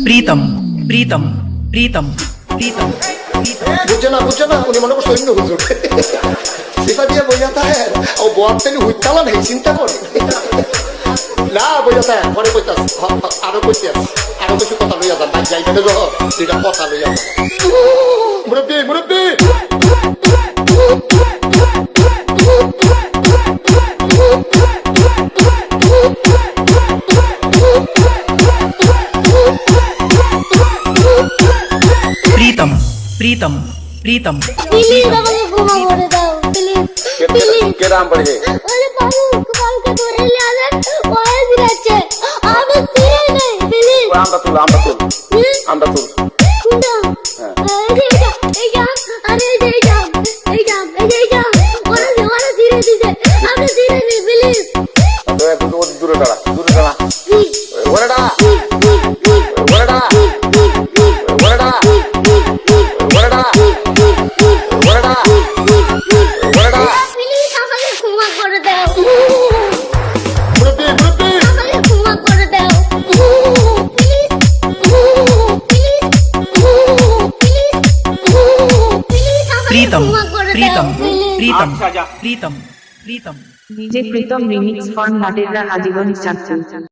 प्रीतम प्रीतम प्रीतम प्रीतम बुझे ना उन्हें मन को सैन्य हुजूर सिफा दिया बोझाता है और बहुत तेल हुईताला नहीं चिंता कर ना बोझाता है घरे কইতাছ আরো কইতাছ আরো কিছু কথা লইয়া যান ভাই যাইতে তো দুইটা কথা লইয়া মুরব্বি মুরব্বি प्रीतम प्रीतम प्रीतम प्लीज बाबा को घुमा করে দাও প্লিজ কে রাম পড়ে আরে বাবু কালকে ধরে নিয়ে আসেন ওই দিচ্ছে আমি চিনি নাই প্লিজ আমরা তুল কোনটা এই যা আরে এই যা ওরা ধীরে দিছে আমি ধীরে নি প্লিজ দূরে দাঁড়া ওরেডা প্লিজ আমাকে ক্ষমা করে দাও আমাকে ক্ষমা করে দাও प्रीतम प्रीतम प्रीतम प्रीतम प्रीतम DJ Pritam remix for Natera Hajigans Chapter.